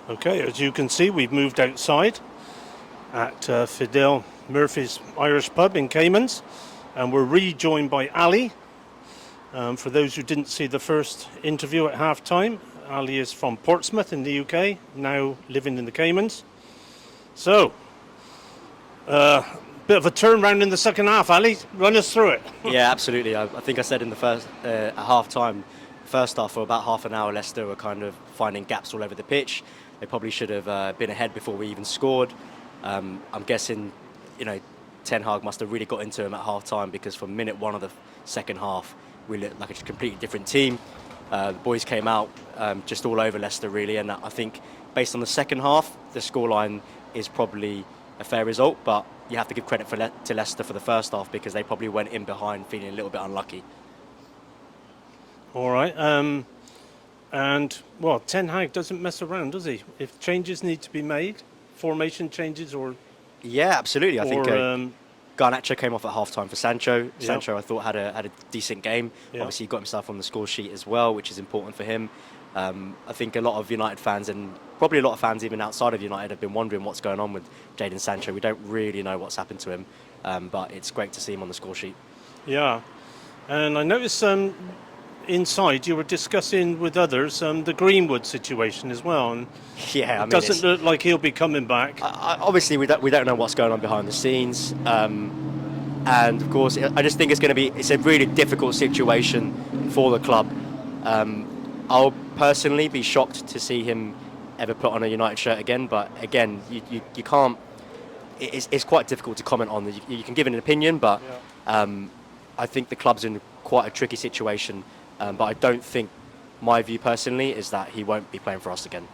Okay, as you can see, we've moved outside at Fidel Murphy's Irish Pub in Caymans, and we're rejoined by Ali. For those who didn't see the first interview at half-time, Ali is from Portsmouth in the UK, now living in the Caymans. So, bit of a turnaround in the second half, Ali. Run us through it. Yeah, absolutely. I think I said in the first at half-time, first half, for about half an hour, Leicester were kind of finding gaps all over the pitch. They probably should have been ahead before we even scored. I'm guessing, Ten Hag must have really got into him at half-time, because from minute one of the second half, we looked like a completely different team. The boys came out just all over Leicester, really, and I think based on the second half, the scoreline is probably a fair result, but you have to give credit to Leicester for the first half, because they probably went in behind feeling a little bit unlucky. All right. And, Ten Hag doesn't mess around, does he? If changes need to be made, formation changes or... Yeah, absolutely. I think Garnacho came off at half-time for Sancho. Yep. Sancho, I thought, had a decent game. Yep. Obviously, he got himself on the score sheet as well, which is important for him. I think a lot of United fans, and probably a lot of fans even outside of United, have been wondering what's going on with Jadon Sancho. We don't really know what's happened to him, but it's great to see him on the score sheet. Yeah. And I noticed inside you were discussing with others the Greenwood situation as well. And yeah, it doesn't look like he'll be coming back. Obviously, we don't know what's going on behind the scenes. And of course, I just think it's a really difficult situation for the club. I'll personally be shocked to see him ever put on a United shirt again. But again, you can't. It's quite difficult to comment on. You can give an opinion, but I think the club's in quite a tricky situation. But I don't think, my view personally, is that he won't be playing for us again.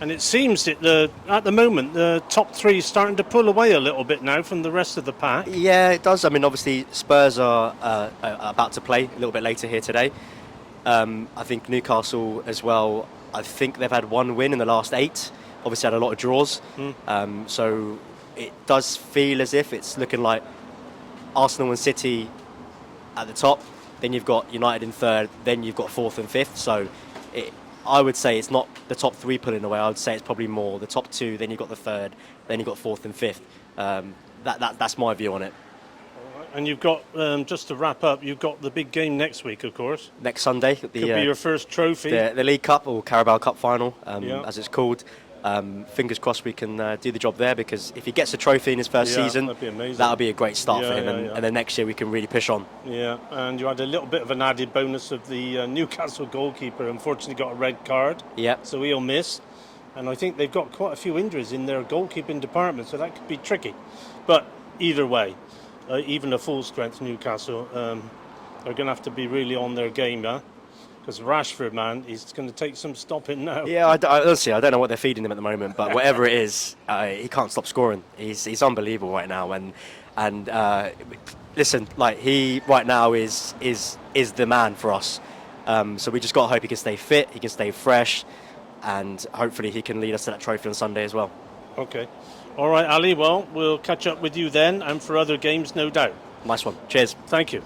And it seems that at the moment the top three is starting to pull away a little bit now from the rest of the pack. Yeah, it does. I mean, obviously Spurs are about to play a little bit later here today. I think Newcastle as well. I think they've had one win in the last 8. Obviously had a lot of draws. So it does feel as if it's looking like Arsenal and City at the top. Then you've got United in third. Then you've got fourth and fifth. So I would say it's not the top 3 pulling away. I would say it's probably more the top 2. Then you've got the third. Then you've got fourth and fifth. That's my view on it. And you've got, just to wrap up, you've got the big game next week, of course. Next Sunday. Could be your first trophy. The League Cup, or Carabao Cup final, as it's called. Fingers crossed we can do the job there, because if he gets a trophy in his first season, that'll be a great start for him. And then next year we can really push on. Yeah, and you had a little bit of an added bonus of the Newcastle goalkeeper. Unfortunately got a red card, so he'll miss. And I think they've got quite a few injuries in their goalkeeping department, so that could be tricky. But either way, even a full-strength Newcastle, they're going to have to be really on their game, because Rashford, man, he's going to take some stopping now. Yeah, honestly, I don't know what they're feeding him at the moment, but whatever it is, he can't stop scoring. He's unbelievable right now, and listen, like, he right now is the man for us. So we just got to hope he can stay fit, he can stay fresh, and hopefully he can lead us to that trophy on Sunday as well. Okay. All right, Ali, well, we'll catch up with you then, and for other games, no doubt. Nice one. Cheers. Thank you.